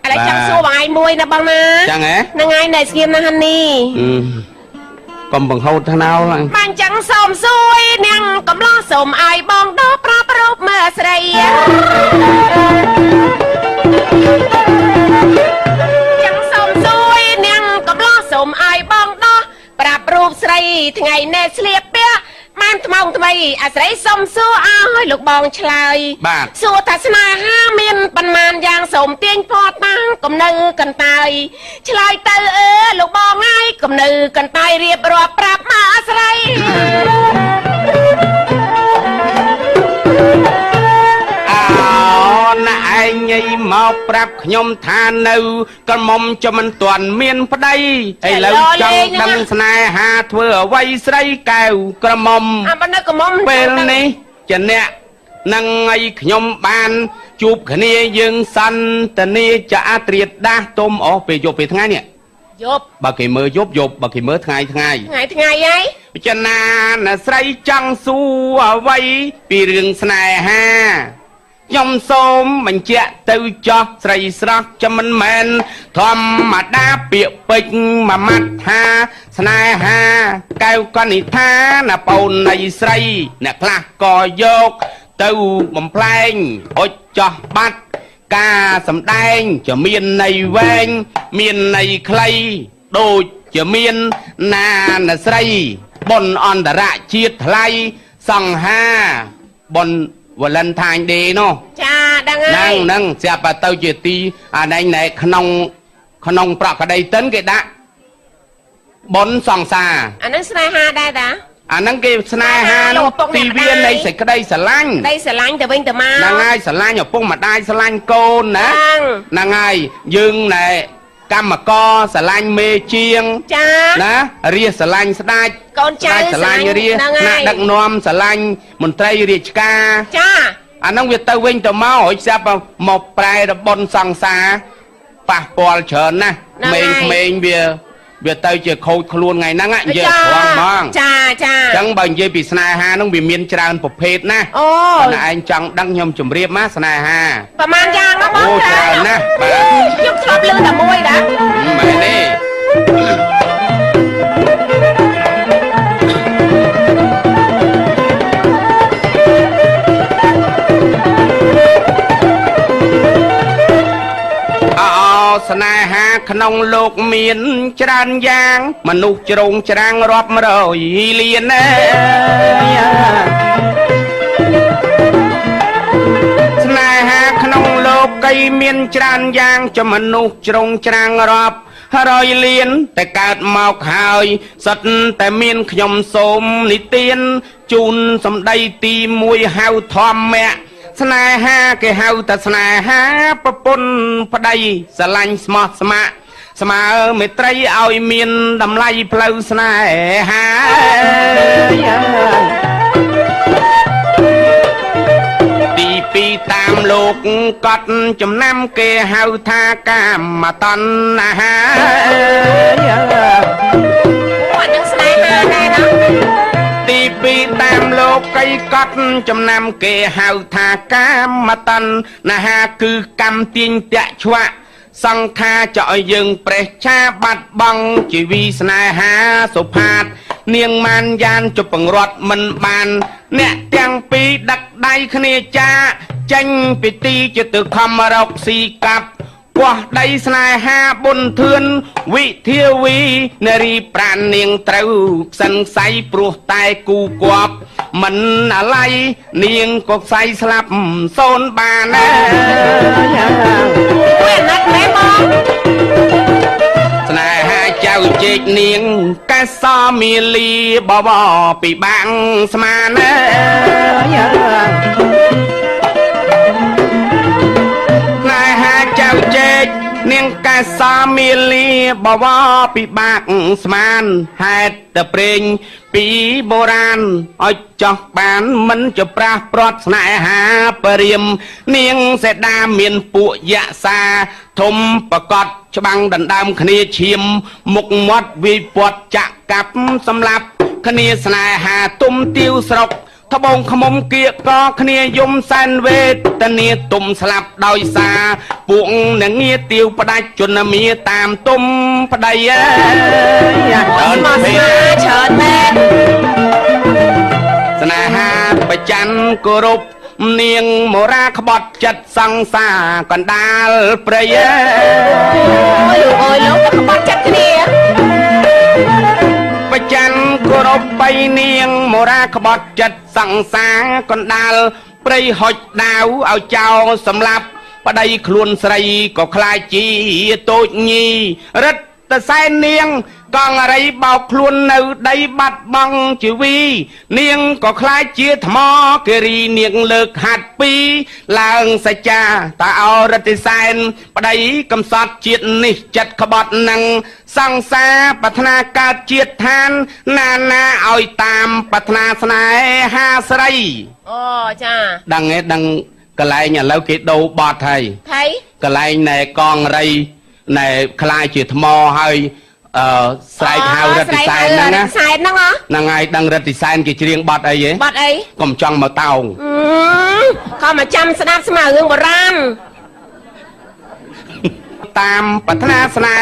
อะไรจังสู้บางไอ้มวยนะบางนะจังไงนางไงไหนสกีมนะฮันนี่กำบังเขาท่านเอาลังบางจังสมซวยเนียงกำลังสมไอ้บองดอปราปรบเมื่อใส่จังสมซวยเนียงกำลังสมไอ้บองดอปราปรูปใส่ทั้งไงเนสเลียเปียมันทำทำไมอาศัยสมสู้เอาให้ลูกบองชลายสู้ทัศนาห้าเมียนปันมันยางสมเตียงพอตั้งกำเนิดกันตายชลายเตอลูกบองง่ายกำเนิดกันตายเรียบรอบปรับมาอาศัยไอ้ไงมาปรับขยมทานនៅกระหม่อมจะมันตวนเมียนប្តីឥឡូវចង់ដឹងស្នេហាធ្វើអ្វីស្រីកែវក្រមុំពេលនេះជាអ្នកនឹងឲ្យខ្ញុំបានជួបគ្នាយើងសន្ទនាចាត្រៀតដាស់ទុំអស់ពេលយប់ពេលថ្ងៃនេះយប់បើគេមើលយប់បើគេមើលថ្ងៃថ្ងៃហីពិចារណាស្រីចង់សួរអ្វីពីរឿងស្នេហាខ្ញុំសូមបញ្ជាក់ទៅចោះស្រីស្រស់ចាំមិនមែនធម្មតាពាក្យពេចន៍មួយម៉ាត់ថាស្នេហាកែវកនិដ្ឋាណាបូននៃស្រីអ្នកខ្លះក៏យកទៅបំផ្លែងអុចចោះបាត់ការសម្ដែងจะមានន័យវែងមានន័យខ្លីដូចជាមានណានស្រីបុណ្យអន្តរជាតិថ្លៃសង្ហាបុណ្យValentine Day នោះចាដឹងហើយហ្នឹងស្រាប់ទៅជាទីអាណែងណែក្នុងប្រកដីតិនគេដាក់បុណ្យសង្សារអាហ្នឹងស្នេហាដែរតាអាហ្នឹងគេស្នេហាទីវានៃសេចក្តីស្រឡាញ់ទៅវិញទៅមកហ្នឹងហើយស្រឡាញ់ឪពុកម្ដាយស្រឡាញ់កូនណាហ្នឹងហើយយើងណែកម្មករស្រឡាញ់មេជាងចាណារាជស្រឡាញ់ស្ដេចកូនចៅស្រឡាញ់រាជណាដឹកនាំស្រឡាញ់មន្ត្រីរាជការចាអាហ្នឹងវាទៅវិញទៅមកហើយស្រាប់មកប្រែរបុណ្យសង្សារប៉ះពាល់ច្រើនណាស់ក្មេងវាទៅជាខូចខ្លួនថ្ងៃហ្នឹងនិយាយត្រង់ហ្មងចាអញ្ចឹងបើនិយាយពីស្នេហាហ្នឹងវាមានច្រើនប្រភេទណាអូតែឯងចង់ដឹងខ្ញុំជម្រាបមកស្នេហាប្រហែលយ៉ាងណាបងច្រើនណាស់បាទខ្ញុំធ្លាប់លើតែមួយដែរមែនទេស្នេហាក្នុងលោកមានច្រើនយ៉ាងមនុស្សជ្រងច្រាំងរាប់រយលានស្នេហាក្នុងលោកកៃមានច្រើនយ៉ាងចំមនុស្សជ្រងច្រាំងរាប់រយលានតែកើតមកហើយសិតតែមានខ្ញុំសូមនិទានជូនសម្ដីទី1ហៅធម្មៈស្នេហាគេហៅតែស្នេហាប្រពន្ធប្តីស្រឡាញ់ស្មោះស្ម័គ្រស្មើមេត្រីឲ្យមានតម្លៃផ្លូវស្នេហាទី2តាមលោកកត់ចំណាំគេហៅថាកាមតណ្ហាអូនឹងស្នេហាដែរណាទី2តាមលោកកៃកត់ចំណាំគេហៅថាកាមតណ្ហាគឺកម្មទាញតាក់ឆ្វាក់សង្ខារចឲ្យយើងប្រេះឆាបាត់បង់ជីវីស្នេហាសុផាតនាងម៉ានយ៉ានជពង្រត់មិនបានអ្នកទាំងពីរដឹកដៃគ្នាចាចេញពីទីជាទៅខំរកស៊ីកាប់កោះដីស្នេហាបុនធឿនវិធាវីនារីប្រាននាងត្រូវខ្សិនខ្សៃព្រោះតែគូគប់មិនអាឡ័យនាងក៏ខ្សៃស្លាប់សូនបានណាអូយណាត់មែនបងស្នេហាចៅជែកនាងកែសមាលីបបពីបាំងស្មានណាស្នេហាចៅជែកនាងកែសាមាលីបវរពិបាកស្មានហេតុតែព្រេងពីបុរាណឲ្យចោះបានមិនចប្រាស់ព្រាត់ស្នេហាបរិមនាងសេដាមានពួកយក្សាធំប្រកបច្បាំងដណ្ដើមគ្នាឈាមមុខមាត់វិពត់ចាក់កាប់សម្លាប់គ្នាស្នេហាទុំទាវស្រុក ត្បូងខ្មុំគៀកក៏គ្នាយំសែនវេទនាទុំស្លាប់ដោយសារពួកអ្នកងារទាវផ្ដាច់ជនមាតាមទុំប្តីអើយច្រើនពេកច្រើនមែនស្នេហាប្រច័នគោរពនាងមរាក្បត់ចិត្តសង្សារកណ្ដាលព្រៃអើយលោកអើយលោកក៏ក្បត់ចិត្តគ្នាប្រច័នគោរពបីនាងមរាក្បត់ចិត្តសង្សារកណ្ដាលព្រៃហុចដាវឲ្យចោលសម្លាប់ប្តីខ្លួនស្រីក៏ខ្លាចជាតូចញីរិទ្ធតែសែននាងកងរីបោកខ្លួននៅដីបាត់បង់ជីវីនាងក៏ខ្លាចជាថ្មគិរីនាងលើកហាត់ពីឡើងសច្ចាតើអរតិសែនប្តីកំសត់ជាតិនេះចិត្តក្បត់នឹងសង្សារប្រាថ្នាកើតជាតិឋានណានាឲ្យតាមប្រាថ្នាស្នេហាស្រីអូចាដឹងទេដឹងកន្លែងឥឡូវគេដូរបត់ហើយកន្លែងណែកងរីណែខ្លាចជាថ្មហើយស្រែកហៅរតិសែនហ្នឹងណាហ្នឹងហើយដឹងរតិសែនគេច្រៀងបត់អីហ៎បត់អីកុំចង់មកតោងក៏មកចាំស្ដាប់ស្មើរឿងបុរាណតាមប្រាថ្នាស្នេ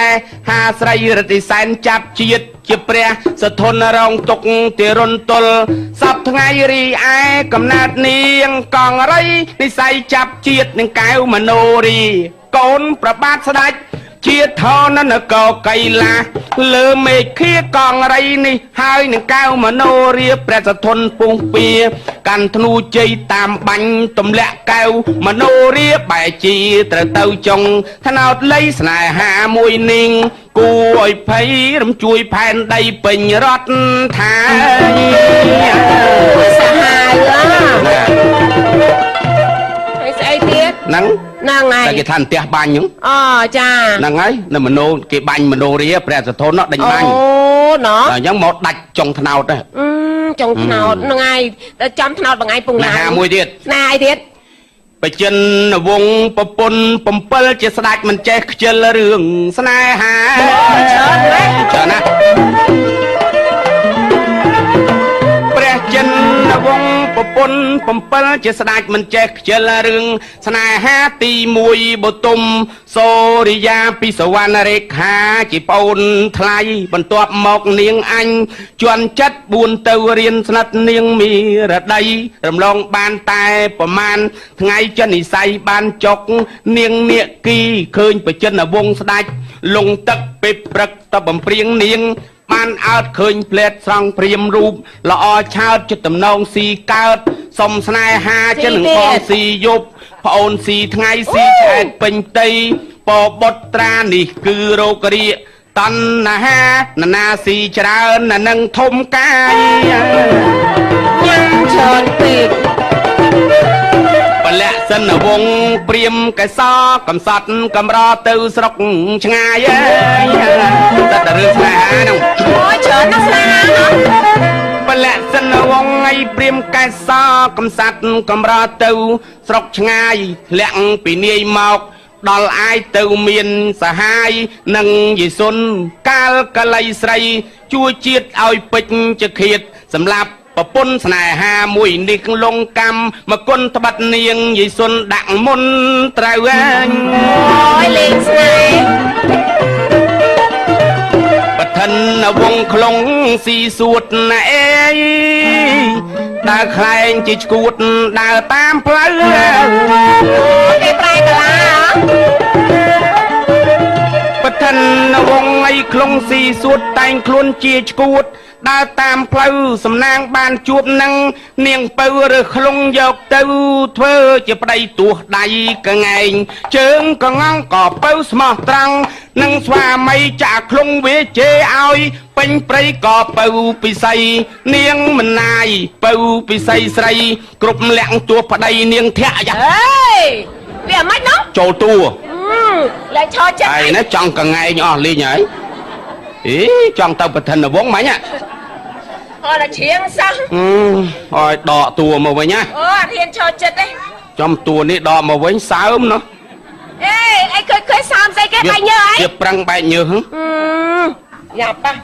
ហាស្រីរតិសែនចាប់ជាតិជាព្រះសធនរងទុកទារុនទល់សពថ្ងៃរីឯកំណើតនាងកងរីនិស័យចាប់ជាតិនឹងកែវមโนរីកូនប្របាទស្ដេចជាធននកោកៃឡាលើមេឃាកងរីនេះហើយនឹងកៅមโนរាព្រះសធនពុងពៀកាន់ធ្នូជ័យតាមបាញ់ទម្លាក់កៅមโนរាបែជីត្រូវទៅចុងថ្នោតលៃស្នេហាមួយនាងគួរឲ្យភ័យរំជួយផែនដីពេញរដ្ឋថាសាហាវហើយស្អីទៀតហ្នឹងហើយតែគេថាផ្ទះបាញ់ហ្នឹងអូចាហ្នឹងហើយនៅមโนគេបាញ់មโนរាព្រះសធនដេញបាញ់អូណ៎អញ្ចឹងមកដាច់ចុងថ្នោតចុងថ្នោតហ្នឹងហើយតែចំថ្នោតបងឯងពងឡាយមួយទៀតណាអីទៀតបចិនវងប្រពន្ធ7ជាស្ដេចមិនចេះខ្ជិលរឿងស្នេហាច្រើនណាស់ព្រះចិនវងប្រពន្ធ7ជាស្ដេចមិនចេះខ្ជិលរឿងស្នេហាទី1បទុមសូរិយាពីសវណ្ណរេខាជាប្អូនថ្លៃបន្ទាប់មកនាងអញជន់ចិត្ត4ទៅរៀនស្និទ្ធនាងមីរដីរំលងបានតែប្រមាណថ្ងៃចិននិស័យបានចុកនាងនាគីឃើញបចិនវងស្ដេចលងទឹកពេលព្រឹកតបំព្រៀងនាងបានអើតឃើញផ្លែតស្រង់ព្រាមរូបល្អឆើតចិត្តតំណងស៊ីកើតសុំស្នេហាចិននឹងបងស៊ីយប់ប្អូនស៊ីថ្ងៃស៊ីឆ្អែតពេញតីពបុត្រានេះគឺរោគរាតណ្ហាណាស៊ីច្រើនណានឹងធំកាយញ៉ាំច្រើនពេកពលៈសិនវងព្រាមកែសកំសត់កំរទៅស្រុកឆ្ងាយអើយតែរឿងស្នេហាហ្នឹងអូយច្រើនណាស់ស្នេហាហ្នឹងពលៈសិនវងឯព្រាមកែសកំសត់កំរទៅស្រុកឆ្ងាយលាក់ពីនាយមកដល់អាយទៅមានសហាយនឹងយិសុនកាលកលៃស្រីជួយជាតិឲ្យពេជ្រចឃាតសម្រាប់ប្រពន្ធស្នេហាមួយនេះលងកម្មមកគុណត្បិតនាងយិសុនដាក់មុនត្រូវអើយអូយលេងស្នេហ៍បឋិនវងខ្លងស៊ីសួតណាអេដើរខ្លែងជាឈួតដើរតាមផ្លូវគេប្រែកលាបឋិនវងអីខ្លងស៊ីសួតតែងខ្លួនជាឈួតដើរតាមផ្លូវសំណាងបានជួបនឹងនាងពៅឬខ្លងយកទៅធ្វើជាប្តីទោះដៃកងែងជើងកងងក៏ពៅស្មោះត្រង់នឹងស្វាមីចាក់ខ្លងវាជេរឲ្យពេញព្រៃក៏ពៅពិសីនាងមិនណាយពៅពិសីស្រីគ្រប់លាក់ទួប្តីនាងធាក់យ៉ាអេវាមិននោះចូលតួលែងឈរចិត្តឯណាចង់កងែងអស់លេងហើយអីចង់ទៅប្រធានវងមិញអត់ឈៀងសោះអើយដកតួមកវិញណាអូអត់ហ៊ានឈរចិត្តទេចំតួនេះដកមកវិញសើមណោះអេអីឃើញសើមស្អីគេបែកញើអីវាប្រឹងបែកញើហ៎យ៉ាប៉ះ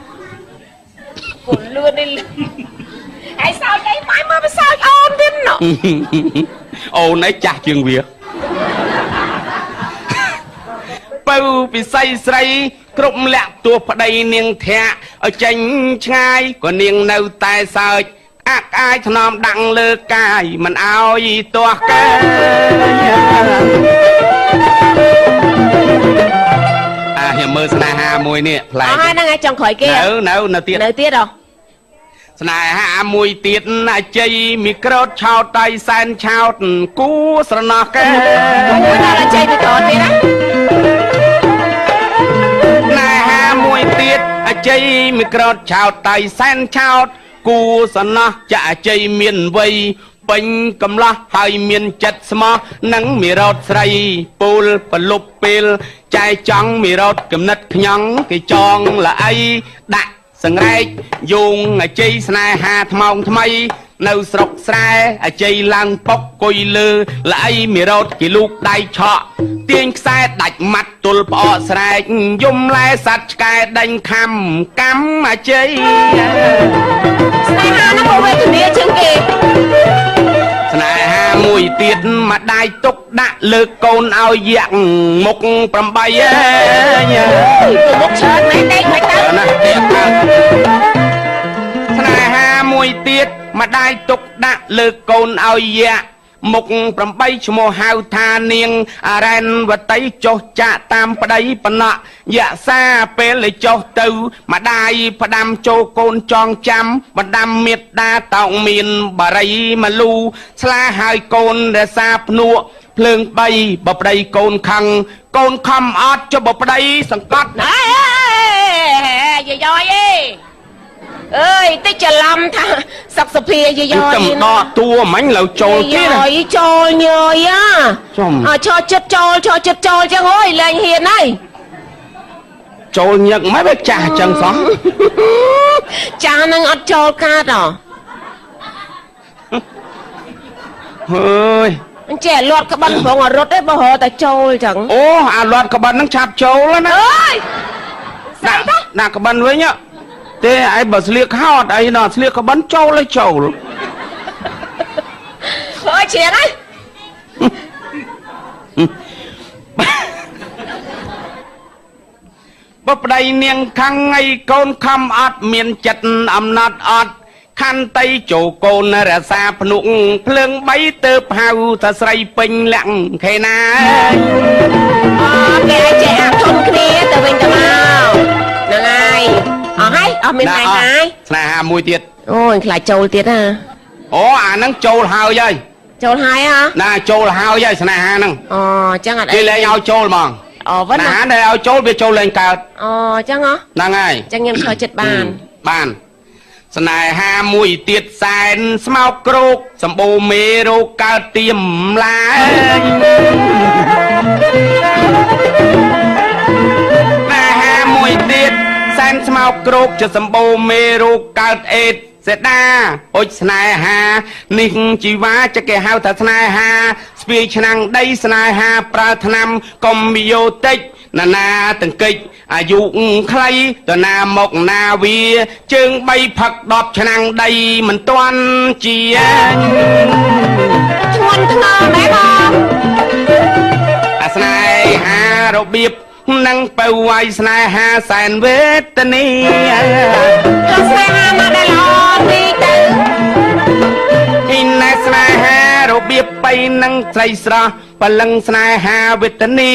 គូលឿននេះ ឯសើចអីម៉ែមកសើចអូនទៀតណ៎ អូនឯងចាស់ជាងវាបើពិស័យស្រីគ្រប់លាក់តួប្តីនាងធាក់ឲ្យចេញឆ្ងាយក៏នាងនៅតែសើចអាក់អាយថ្នមដាំងលើកាយមិនអោយទាស់កាយខ្ញុំមើលស្នេហាមួយនេះផ្លែហ្នឹងឯងចង់ក្រោយគេនៅទៀតហ៎ស្នេហាមួយទៀតណាជ័យមីក្រូតឆោតដៃសែនឆោតគូស្រណោះកែមួយដល់ជ័យមីក្រូតទៀតណាស្នេហាមួយទៀតអជ័យមីក្រូតឆោតដៃសែនឆោតគូស្រណោះចាអជ័យមានវ័យពេញកំឡោះហើយមានចិត្តស្មោះនឹងមីរោតស្រីពូលប្រលប់ពេលចែចង់មីរោតគំនិតខ្ញងគេចងល្អីដាក់សង្រែកយងអជ័យស្នេហាថ្មោងថ្មីនៅស្រុកស្រែអជ័យឡើងប៉ុកគុយលើល្អីមីរោតគេលូកដៃឆក់ទាញខ្សែដាច់ម៉ាត់ទល់ផ្អកស្រែកយំឡែសัตว์ឆ្កែដេញខំកម្មអជ័យស្នេហានោះវេទនាជាងគេស្នេហាមួយទៀតម្ដាយទុកដាក់លើកូនឲ្យយាក់មុខ8មុខច្រើនមែនទេមិនទៅណាទៀតស្នេហាមួយទៀតម្ដាយទុកដាក់លើកូនឲ្យយាក់មុខ8ឈ្មោះហៅថានាងអរ៉ែនវតីចុះចាក់តាមប្តីបណ្ណយសាពេលចុះទៅម្ដាយផ្ដាំចូលកូនចងចាំបណ្ដាំមេត្តាតោងមានបារីមលូស្លាហើយកូនរសាភ្នក់ភ្លើង3បប្តីកូនខឹងកូនខំអត់ចុះបប្តីសង្កត់ណាយាយអេអើយតិចច្រឡំថាសុកសុភាយាយតំដកតួមិញលើចូលទៀតយាយចូលញយឈរចិត្តចូលចឹងអើយលែងហ៊ានហើយចូលញឹកមិនបែបចាស់ចឹងសោះចាស់នឹងអត់ចូលកាតហ៎ហើយអញ្ចេះលាត់ក្បិនប្រងរត់ទេបើរត់តែចូលចឹងអូអាលាត់ក្បិនហ្នឹងឆាប់ចូលណាអើយដាក់ក្បិនវិញទេឯងបើស្លៀកខោអត់អីណោះស្លៀកក្បិនចូលឲ្យចូលអើយជ្រៀងហើយបើប្តីនាងខឹងឲ្យកូនខំអត់មានចិត្តអំណត់អត់ខន្តីចូលកូនរសាភ្នុកភ្លើង3ទៅហៅថាស្រីពេញលាក់ខេណាគេចេះអាធំគ្នាទៅវិញទៅមកហ្នឹងហើយអស់ហើយអស់មានស្នេហាស្នេហាមួយទៀតអូយខ្លាចចូលទៀតណាអូអាហ្នឹងចូលហើយហើយចូលហើយហ៎ណាចូលហើយហើយស្នេហាហ្នឹងអូចឹងអត់អីគេលែងឲ្យចូលហ្មងអូវិញណាដែលឲ្យចូលវាចូលលែងកើតអូចឹងហ៎ហ្នឹងហើយចឹងខ្ញុំឆ្លើយចិត្តបានស្នេហាមួយទៀតសែនស្មោកគ្រោកសម្បូរមេរោគកើតទៀមឡាយស្នេហាមួយទៀតសែនស្មោកគ្រោកជាសម្បូរមេរោគកើតអេដសេដាអុចស្នេហានេះជីវ៉ាចគេហៅថាស្នេហាស្ពាយឆ្នាំងដីស្នេហាប្រើថ្នាំកុំយោតិចណាតង្កិចអាយុខ្លីតណាមកណាវាជើង3ផឹក10ឆ្នាំងដីមិនទាន់ជាធ្ងន់ធ្ងរមែនបងអាស្នេហារបៀបនឹងបើវាយស្នេហាសែនវេទនីស្នេហាមកដែលល្អទីទៅហ៊ីណែស្នេហារបៀបបីនឹងស្រីស្រស់បលឹងស្នេហាវេទនី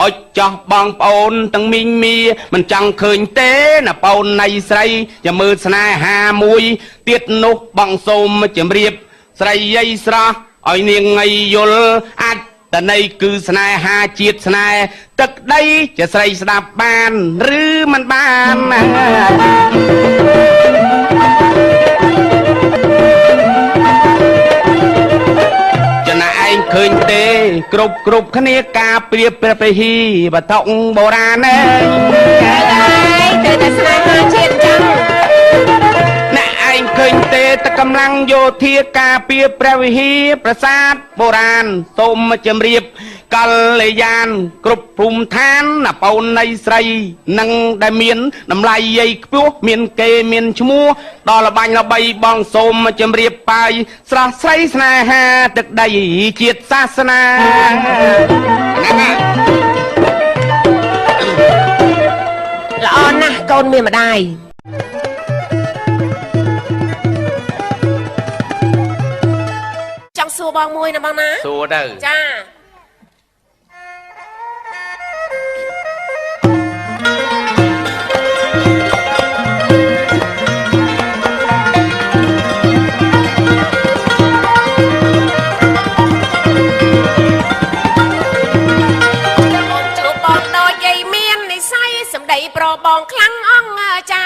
អុចចោះបងប្អូនទាំងមីងមីមិនចង់ឃើញទេណាប្អូននៃស្រីចាំមើលស្នេហាមួយទៀតនោះបងសូមជម្រាបស្រីយាយស្រស់ឲ្យនាងងាយយល់អាចតន័យគឺស្នេហាជាតិស្នេហ៍ទឹកដីជាស្រីស្ដាប់បានឬមិនបានចំណាឯងឃើញទេគ្រប់គ្នាការប្រៀបព្រះពហិវត្ថុបុរាណទៅតែស្នេហាជាតិចឹងអ្នកឯងឃើញទេតកម្លាំងយោធាការពារព្រះវិហារប្រាសាទបុរាណសូមជម្រាប កលយានគ្រប់ភូមិឋានណាបូននៃស្រីនឹងដែលមានតម្លៃយាយខ្ពស់មានគេមានឈ្មោះដល់ល្បាញ់ល្បីបងសូមជម្រាបបាយស្រស់ស្រីស្នេហាទឹកដីជាតិសាសនាល្អណាស់កូនមានម្ដាយចង់សួរបងមួយណាបងណាសួរទៅចាសម្ដីប្របងខ្លាំងអង្ចា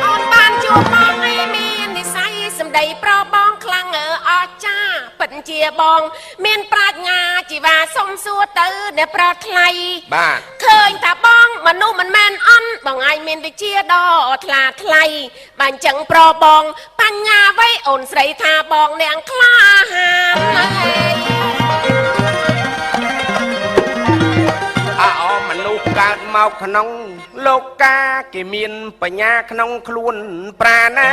អូនបានជួបបងឯមាននិស័យសម្ដីប្របងខ្លាំងអស្ចារ្យពិតជាបងមានប្រាជ្ញាជីវ៉ាសុំសួរទៅអ្នកប្រត់ថ្លៃបាទឃើញថាបងមនុស្សមិនមែនអន់បងឯងមានវិជ្ជាដ៏ថ្លាថ្លៃបាញ់ចឹងប្របងបញ្ញាໄວអូនស្រីថាបងនាងក្លាហានមនុស្សកើតមកក្នុងលោកកាគេមានបញ្ញាក្នុងខ្លួនប្រាណែ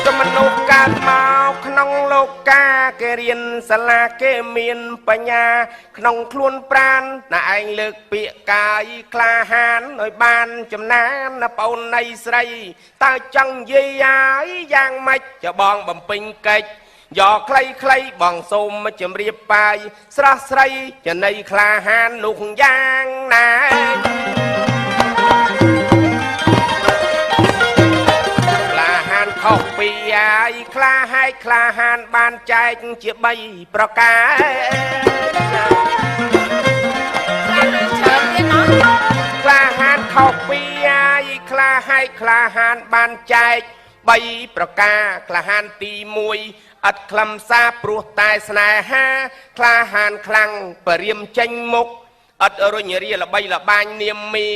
ចមនុស្សកើតមកក្នុងលោកកាគេរៀនសាលាគេមានបញ្ញាក្នុងខ្លួនប្រាណណាឯងលើកពាក្យកាយក្លាហានឲ្យបានចំណានណាប្អូននៃស្រីតើចង់និយាយហើយយ៉ាងម៉េចចបងបំពេញកិច្ចយកខ្លីៗបងសូមជម្រាបបាយស្រស់ស្រីចន័យក្លាហាននោះយ៉ាងណាក្លាហានខុសពីអាយក្លាហើយក្លាហានបានចែកជា3ប្រការក្លាហានខុសពីអាយក្លាហើយក្លាហានបានចែក3ប្រការក្លាហានទី1អត់ខ្លឹមសារព្រោះតែស្នេហាក្លាហានខ្លាំងបរិមចេញមុខអត់រុញរាល្បីល្បាញនាមមា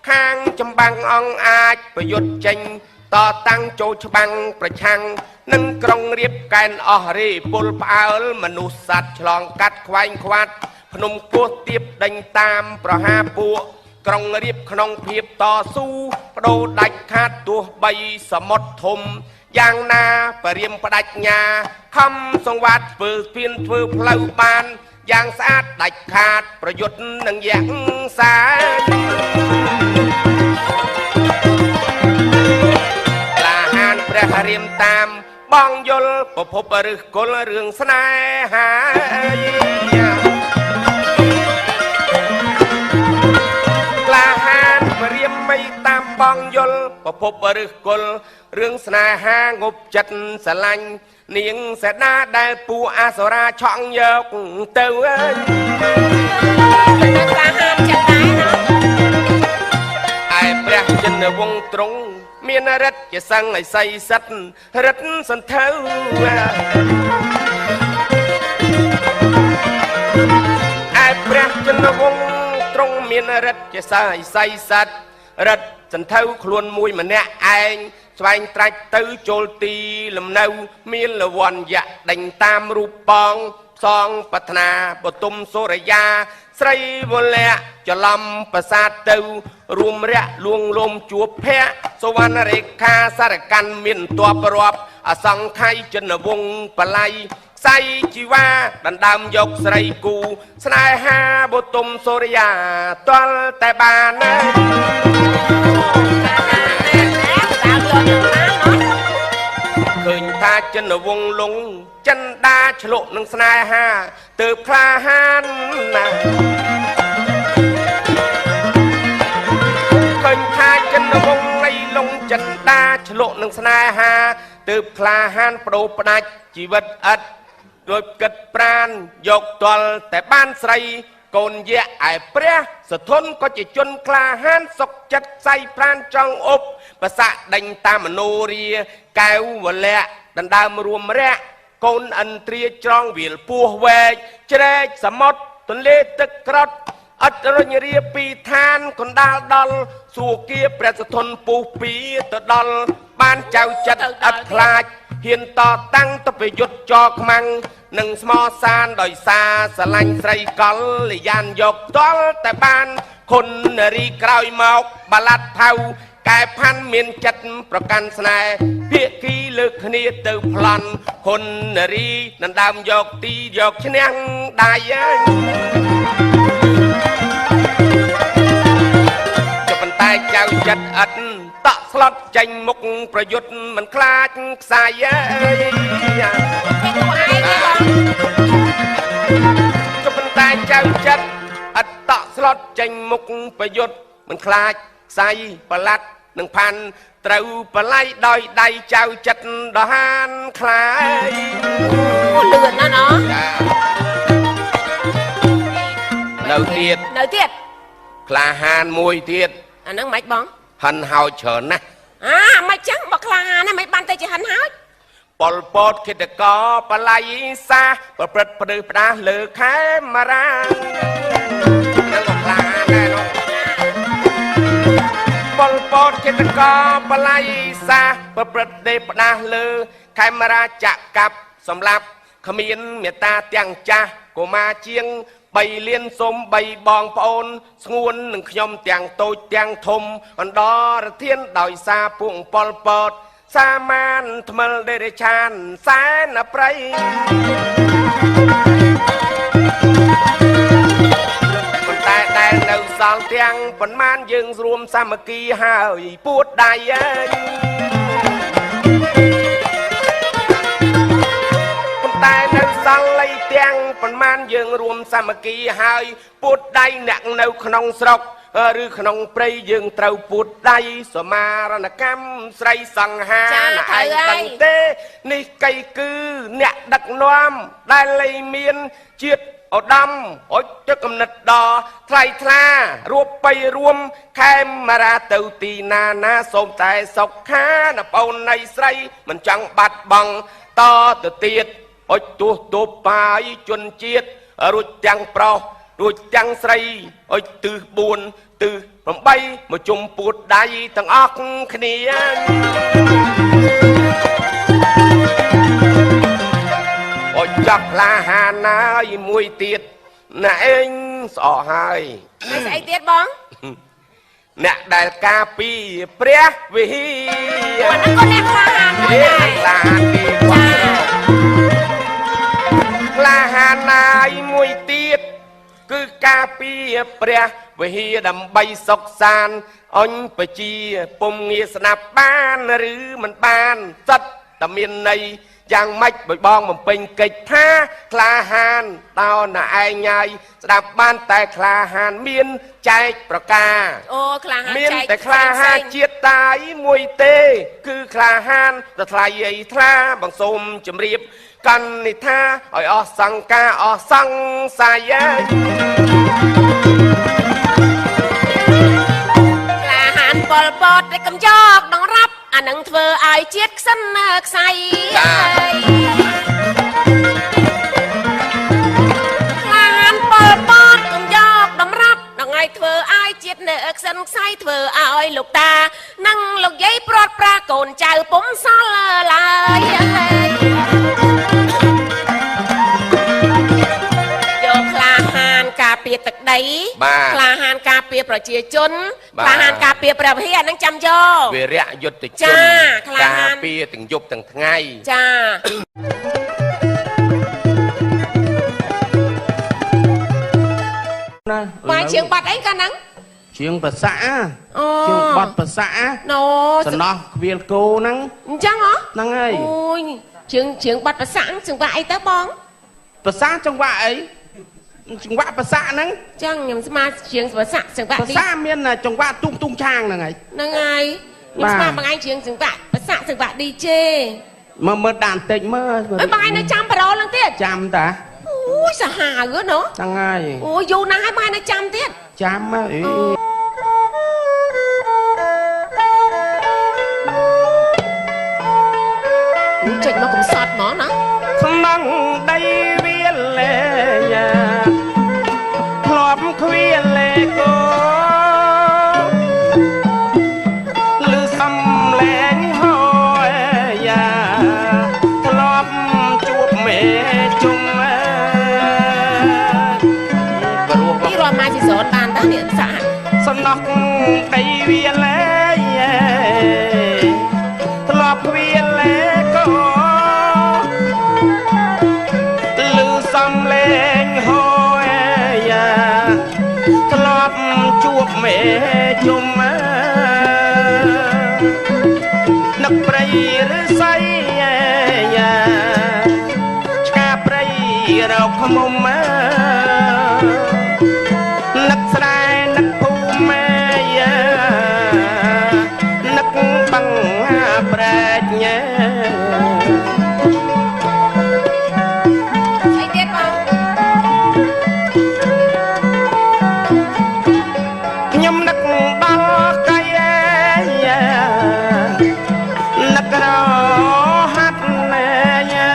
ខាងចម្បាំងអង្គអាចប្រយុទ្ធចេញតតាំងចូលច្បាំងប្រឆាំងនឹងក្រុងរៀបកែនអស់រេពលផ្អើលមនុស្សសត្វឆ្លងកាត់ខ្វែងខ្វាត់ភ្នំពោះទៀបដេញតាមប្រហាពួកក្រុងរៀបក្នុងភាពតស៊ូបដូរដាច់ខាតទោះបីសមុទ្រធំយ៉ាងណាបរិមបដិញ្ញាខំសង្វាតធ្វើស្ពានធ្វើផ្លូវបានយ៉ាងស្អាតដាច់ខាតប្រយុទ្ធនឹងយ៉ាងសាក្លាហានព្រះរាមតាមបងយល់ប្រភពឫសគល់រឿងស្នេហាក្លាហានព្រះរាមមិនតាមបងយល់ប្រភពឫសគល់រឿងស្នេហាងប់ចិត្តស្រឡាញ់នាងសេនាដែលពួកអសុរាឆក់យកទៅអើយក្លាហានចិត្តដែរឯព្រះចិនវង្សទ្រង់មានរិទ្ធជាសង្ឃឲ្យស័យសិទ្ធរិទ្ធសន្ធៅឯព្រះចិនវង្សទ្រង់មានរិទ្ធជាសង្ឃឲ្យស័យសិទ្ធរិទ្ធសន្ធៅខ្លួនមួយម្នាក់ឯងស្វែងត្រាច់ទៅចូលទីលំនៅមានលវ័នយៈដេញតាមរូបបងផ្សងប្រាថ្នាបទុមសូរិយាស្រីវលៈច្រឡំប្រាសាទទៅរួមរៈលួងលោមជួបភ័ក្រសវណ្ណរេខាសារកាន់មានទ័ពរាប់អសង្ខ័យចិនវង្សបល័យខ្សែជីវ៉ាដណ្ដើមយកស្រីគូស្នេហាបទុមសូរិយាតលតែបានឃើញថាចិនវង្សលងចិនដាឆ្លុកនឹងស្នេហាទើបក្លាហានណាឃើញថាចិនវង្សនៃលងចិនដាឆ្លុកនឹងស្នេហាទើបក្លាហានបដូរផ្ដាច់ជីវិតឥតដោយគិតប្រានយកតលតែបានស្រីកូនយៈឯព្រះសធនក៏ជាជនក្លាហានសុកចិត្តខ្សៃប្រានចង់អប់ប្រសាដេញតាមមនោរាកែវវលៈដណ្ដើមរួមរៈកូនឥន្ទ្រាច្រងវាលពោះវែកជ្រែកសមុទ្រទន្លេទឹកក្រត់ អត់រញរៀបពីឋានកណ្ដាលដល់សួគ៌ព្រះសធនពុះពីទៅដល់បានចៅចិត្តអត់ខ្លាចហ៊ានតតាំងទៅប្រយុទ្ធចខ្មាំងនឹងស្មោសានដោយសារស្រឡាញ់ស្រីកលយានយកផ្ទាល់តែបានគុណនារីក្រោយមកបាឡាត់ថៅកែផាន់មានចិត្តប្រកាន់ស្នេហ៍ភាគីលើកគ្នាទៅប្លន់គុណនារីដណ្ដើមយកទីយកឈ្នះដៃតែចៅចិត្តឥតតក់ស្លុតចេញមុខប្រយុទ្ធមិនខ្លាចខ្សាយក៏ប៉ុន្តែចៅចិត្តឥតតក់ស្លុតចេញមុខប្រយុទ្ធមិនខ្លាចខ្សាយប្រឡាត់នឹងផាន់ត្រូវបល័យដោយដៃចៅចិត្តដហានខ្លាយអូលឿនណាស់ណោះនៅទៀតក្លាហានមួយទៀតអាហ្នឹងមិនបងហិនហោចច្រើនណាស់មិនចឹងបើក្លាហានហ្នឹងមិនបានតែជាហិនហោចប៉ុលពតគិតកបល័យសាប្រព្រឹត្តព្រឺផ្ដាស់លើខេមរាហ្នឹងក៏ក្លាហានដែរនោះប៉ុលពតគិតកបល័យសាប្រព្រឹត្តទេផ្ដាស់លើខេមរាចកាប់សម្រាប់គ្មានមេត្តាទាំងចាស់កុមារជាង3លានសុំ3បងប្អូនស្ងួននឹងខ្ញុំទាំងតូចទាំងធំអន្តរធានដោយសារពួកប៉ុលពតសាមានថ្មិលដេរឆានសែនប្រៃប៉ុន្តែដែលនៅសល់ទាំងប៉ុន្មានយើងរួមសាមគ្គីហើយពួតដៃតែនៅសល់លៃទាំងប៉ុន្មានយើងរួមសាមគ្គីហើយពួតដៃអ្នកនៅក្នុងស្រុកឬក្នុងព្រៃយើងត្រូវពួតដៃសមារណកម្មស្រីសង្ហាណឯងដឹងទេនេះកៃគឺអ្នកដឹកនាំដែលលៃមានជាតិឧត្តមអុចទឹកកំណត់ដ៏ថ្លៃថ្លារួបបីរួមខេមរាទៅទីណាសូមតែសុខាណបអូននៃស្រីមិនចង់បាត់បង់តទៅទៀតអុចទោះទោបាយជនជាតិរួចទាំងប្រុសរួចទាំងស្រីអុចទិស4ទិស8មកជុំពួតដៃទាំងអស់គ្នាអុចចាប់ក្លាហានណាយមួយទៀតណាឯងស្អកហើយស្អីទៀតបងអ្នកដែលការពីព្រះវិហារហ្នឹងក៏អ្នកក្លាហានដែរក្លាហានពីក្លាហានណាយមួយទៀតគឺការពីព្រះវិហារដើម្បីសុខសានអញបជាពុំងាស្ដាប់បានឬមិនបានសិតតែមានន័យយ៉ាងម៉េចបើបងបំពេញកិច្ចថាក្លាហានតើណែឯងហើយស្ដាប់បានតែក្លាហានមានចែកប្រការអូក្លាហានមានតែក្លាហានជាតិតាយមួយទេគឺក្លាហានទៅថ្លៃអីថ្លាបងសូមជម្រាបកាន់និថាឲ្យអស់សង្ការអស់សង្សាយក្លាហានប៉ុលពតតែកំយកដងរាប់អានឹងធ្វើឲ្យជាតិខ្សិនខ្សៃក្លាហានប៉ុលពតកំយកដងរាប់ដល់ថ្ងៃធ្វើឲ្យជាតិនៅខ្សិនខ្សៃធ្វើឲ្យលោកតានិងលោកយាយព្រាត់ប្រាកូនចៅពុំសល់ឡើយការពារទឹកដីក្លាហានការពារប្រជាជនក្លាហានការពារព្រះវិហារហ្នឹងចាំយកវីរៈយុទ្ធជនការពារទាំងយប់ទាំងថ្ងៃចាណាបាយជាងបាត់អីកាលហ្នឹងជាងប្រសាជាងបាត់ប្រសាណូសំណោះខ្វៀលគោហ្នឹងអញ្ចឹងហ៎ហ្នឹងហើយអូយជាងបាត់ប្រសាចង្វាក់អីទៅបងប្រសាចង្វាក់អីចង្វាក់ប្រសាហ្នឹងចឹងខ្ញុំស្មានជាងប្រសាចង្វាក់ប្រសាមានចង្វាក់ទុំឆាងហ្នឹងហើយខ្ញុំស្មានបងឯងជាងចង្វាក់ប្រសាចង្វាក់ DJ មើលដានតិចមើលអើបងឯងនៅចាំប្រូលហ្នឹងទៀតចាំតាអូយសាហាវណ៎ហ្នឹងហើយអូយយូរណាស់ហើយបងឯងនៅចាំទៀតចាំអីចុចមកកំសត់ហ្មងណាសំណងដីវាលែធ្លាប់ខ្វៀល ឡោះដីវាលែធ្លាប់វាលែក៏លឺសំលេងហោយ៉ាធ្លាប់ជួបមេជុំនឹកព្រៃឬសៃយ៉ាឆ្កាព្រៃរកខ្មុំនឹកស្រែនឹកភូមិយ៉ានឹកបាំងប្រែកញ៉ែអីទៀតបងខ្ញុំនឹកដល់កៃយ៉ានឹករហាត់ណែយ៉ា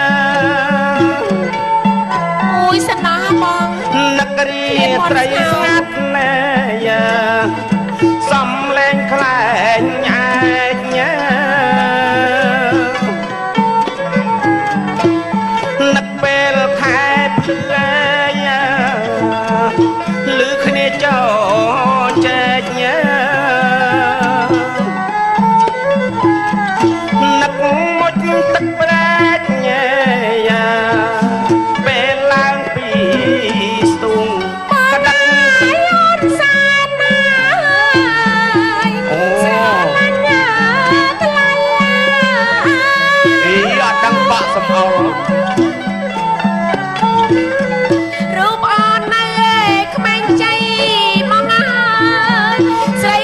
អូយសិនណាបងនឹករីត្រីស្ងាត់ណែយ៉ាសំលេងខ្លែងញ៉ែញ៉ែនឹកពេលខែភ្លឺយ៉ាលឺគ្នាចូលចែកញ៉ែនឹកមុជទឹកប្រែកញ៉ែយ៉ាពេលឡើងពីស្ទូងក្តាក់អូនសានណាអូស្រឡាញ់ណាថ្លៃអីអត់ដឹងបាក់សំអល់រូបអូននៅក្មេងចៃមកអើយស្រី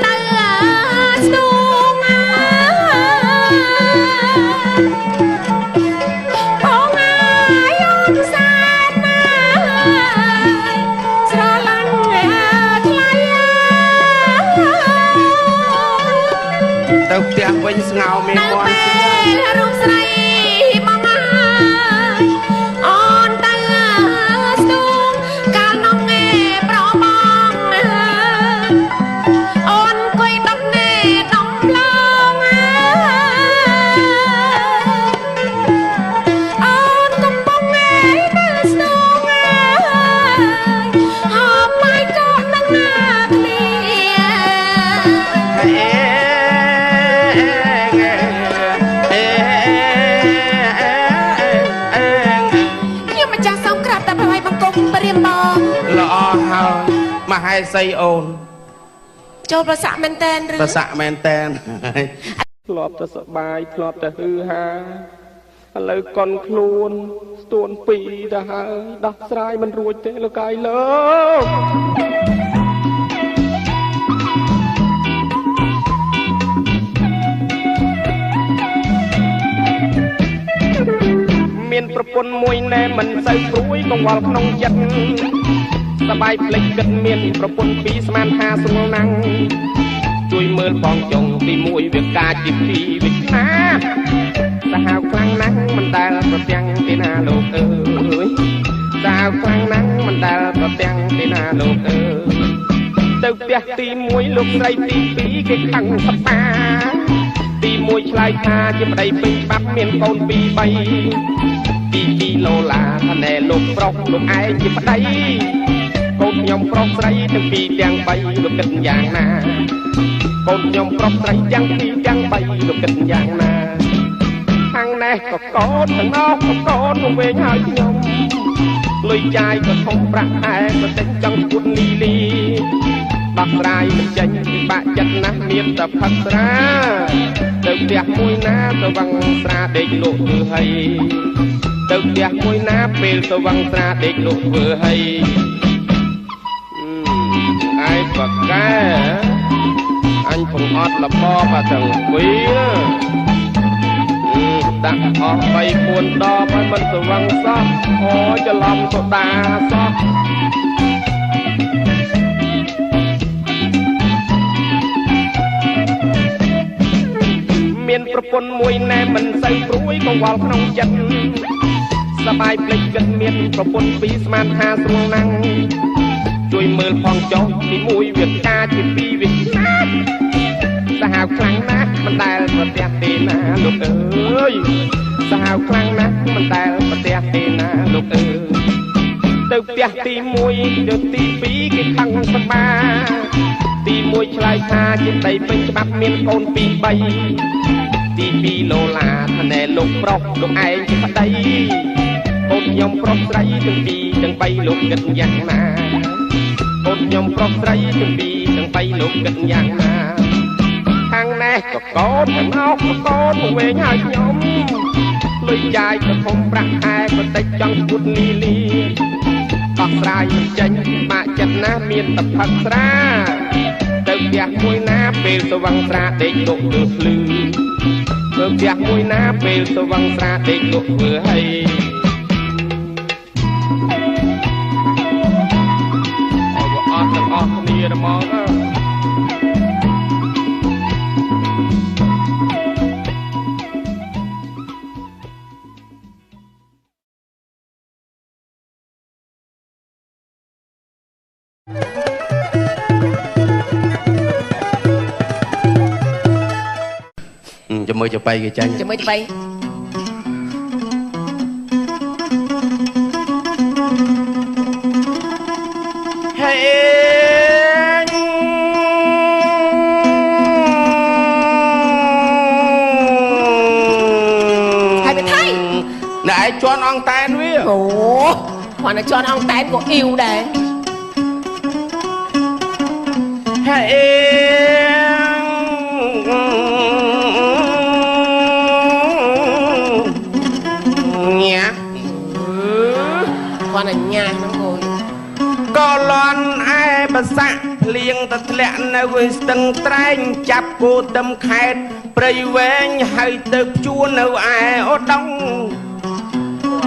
ទៅស្ទូងបងអើយអូនសានណាស្រឡាញ់ថ្លៃទៅផ្ទះវិញស្ងោមេនៅមាន់ពេលរូបស្រីបងអើយអូនទៅស្ទូងកាលនំងេប្របងអូនគួយដុកណែដំឡងអូនកំពុងឯទៅស្ទូងហូបម៉ៃក៏នឹងណាគ្នា ខ្ញុំម្ចាស់សូមក្រាបតែប្រវាយបង្គំព្រាមបងល្អហើយមហេសីអូនចូលប្រសាក់មែនតែនឬប្រសាក់មែនតែនធ្លាប់តែសបាយធ្លាប់តែហឺហាឥឡូវកន់ខ្លួនស្ទួនពីរទៅហើយដោះស្រាយមិនរួចទេលោកកាយលោកមានប្រពន្ធមួយណែមិនសូវព្រួយកង្វល់ក្នុងចិត្តសបាយភ្លេចគិតមានប្រពន្ធពីរស្មានថាស្រួលណាំងជួយមើលបងចុងទី1វាកាជាពីរវិជ្ជាសាហាវខ្លាំងណាស់មិនដែលប្រទាំងទេណាលោកអើយសាហាវខ្លាំងណាស់មិនដែលប្រទាំងទេណាលោកអើយទៅផ្ទះទី1លោកស្រីទី2គេខឹងសបាទី1ឆ្លើយថាជាប្តីពេញច្បាប់មានកូន2 3 2 គីឡូឡាថាណែលោកប្រុសលោកឯងជាប្តីកូនខ្ញុំប្រុសស្រីទាំងពីរទាំង3លោកគិតយ៉ាងណាកូនខ្ញុំប្រុសស្រីទាំងពីរទាំង3លោកគិតយ៉ាងណាខាងណែក៏កូនទាំងនោះក៏កូនមកវិញហើយខ្ញុំលុយចាយក៏ធំប្រាក់ឯងក៏តែចង់ពួតលីលីដោះស្រាយមិនចេញពិបាកចិត្តណាស់មានតែផឹកស្រាទៅផ្ទះមួយណាទៅវឹងស្រាដេកលក់ធ្វើហើយទៅផ្ទះមួយណាពេលទៅវឹងស្រាដេកលក់ធ្វើហើយឯងបកកែអញពងអត់លបបាទាំងពីរដាក់អស់3 4 ដបឲ្យមិនទៅវឹងសោះអូច្រឡំសូដាសោះមានប្រពន្ធមួយណែមិនសូវព្រួយកង្វល់ក្នុងចិត្តសបាយភ្លេចគិតមានប្រពន្ធពីរស្មានថាស្រួលណាំងជួយមើលផងចុះទី1វាកាជាពីរវាណាសាហាវខ្លាំងណាស់មិនដែលប្រទះទេណាលោកអើយសាហាវខ្លាំងណាស់មិនដែលប្រទះទេណាលោកអើយទៅផ្ទះទី1ទៅទី2គេខឹងសបាទី ទី1ឆ្លើយថាជាដីពេញច្បាប់មានកូន2 3ទី2ឡូឡាថាណែលោកប្រុសលោកឯងជាប្តីកូនខ្ញុំប្រុសស្រីទាំង2ទាំង3លោកគិតយ៉ាងណាកូនខ្ញុំប្រុសស្រីទាំង2ទាំង3លោកគិតយ៉ាងណាខាងណែក៏កូនខាងណោក៏កូនមកវិញហើយខ្ញុំលុយចាយក៏ធំប្រាក់ខែក៏តិចចង់ឈួតលីលាដោះស្រាយមិនចេញបាក់ចិត្តណាស់មានតែផឹកស្រាទៅផ្ទះមួយណាពេលស្វឹងស្រាដេកលក់ធ្វើភ្លឺទៅផ្ទះមួយណាពេលស្វឹងស្រាដេកលក់ធ្វើហើយអត់ទាំងអស់គ្នាហ្មងជាមួយចបៃគេចាញ់ជាមួយចបៃហេហើយទៅថៃណែឯងជន់អង្តែនវាអូគាត់ទៅជន់អង្តែនក៏អ៊ីវដែរហេគាត់ញ៉ាហ្នឹងគួយក៏លន់ឯបសាក់ភ្លៀងទៅធ្លាក់នៅស្ទឹងត្រែងចាប់គោទឹមខេតព្រៃវែងហើយទៅជួនៅឯអូដង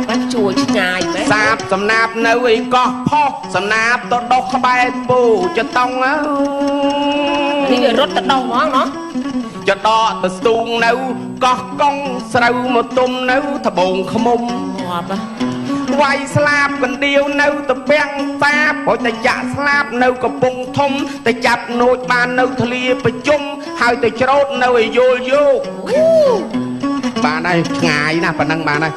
បាច់ជួឆ្ងាយមែនសាបសំណាបនៅឯកោះផុសសំណាបទៅដុសក្បែរពូចតង់នេះវារត់ទៅដុសហ្មងណោះចដកទៅស្ទូងនៅកោះកងស្រូវមកទុំនៅត្បូងខ្មុំងាប់វាយស្លាបកណ្ដៀវនៅទៅពាំងតាព្រោះតែចាក់ស្លាប់នៅកំពង់ធំតែចាប់នោចបាននៅធ្លាប្រជុំហើយទៅច្រូតនៅឲ្យយល់យកបានហើយឆ្ងាយណាស់ប៉ណ្ណឹងបានហើយ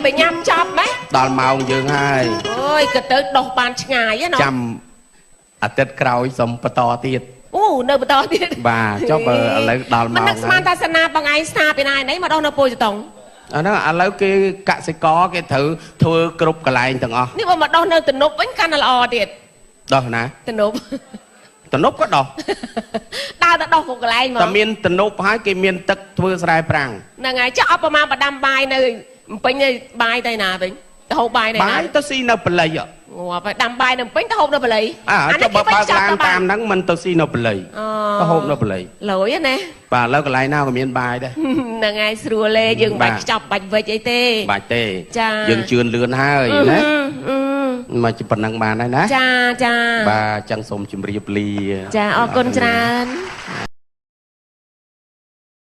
បើញ៉ាំចប់ម៉េចដល់ម៉ោងយើងហើយអើយក៏ទៅដុសបានឆ្ងាយណាចាំអាទិត្យក្រោយសុំបន្តទៀតអូនៅបន្តទៀតបាទចុះបើឥឡូវដល់ម៉ោងមិននឹកស្មានថាសនាបងឯងស្នាពីណានេះមកដុសនៅពោធិ៍ចតុងអាហ្នឹងឥឡូវគេកសិករគេត្រូវធ្វើគ្រប់កន្លែងទាំងអស់នេះបើមកដោះនៅទំនប់វិញកាន់តែល្អទៀតដោះណាទំនប់ក៏ដោះដើរទៅដោះគ្រប់កន្លែងមកតែមានទំនប់ហើយគេមានទឹកធ្វើស្រែប្រាំងហ្នឹងហើយចុះអបប្រមាណបដាំបាយនៅពេញបាយទៅណាវិញទៅហូបបាយនៅណាបាយទៅស៊ីនៅបល័យងាប់ហើយដាំបាយនៅពេញទៅហូបនៅបល័យចុះបើបើកឡានតាមហ្នឹងមិនទៅស៊ីនៅបល័យទៅហូបនៅបល័យលយណាបាទឥឡូវកន្លែងណាក៏មានបាយដែរហ្នឹងហើយស្រួលទេយើងបាច់ខ្ចប់បាច់វិចអីទេបាច់ទេយើងជឿនលឿនហើយណាមកប៉ុណ្ណឹងបានហើយណាចាបាទចឹងសូមជម្រាបលាចាអរគុណច្រើន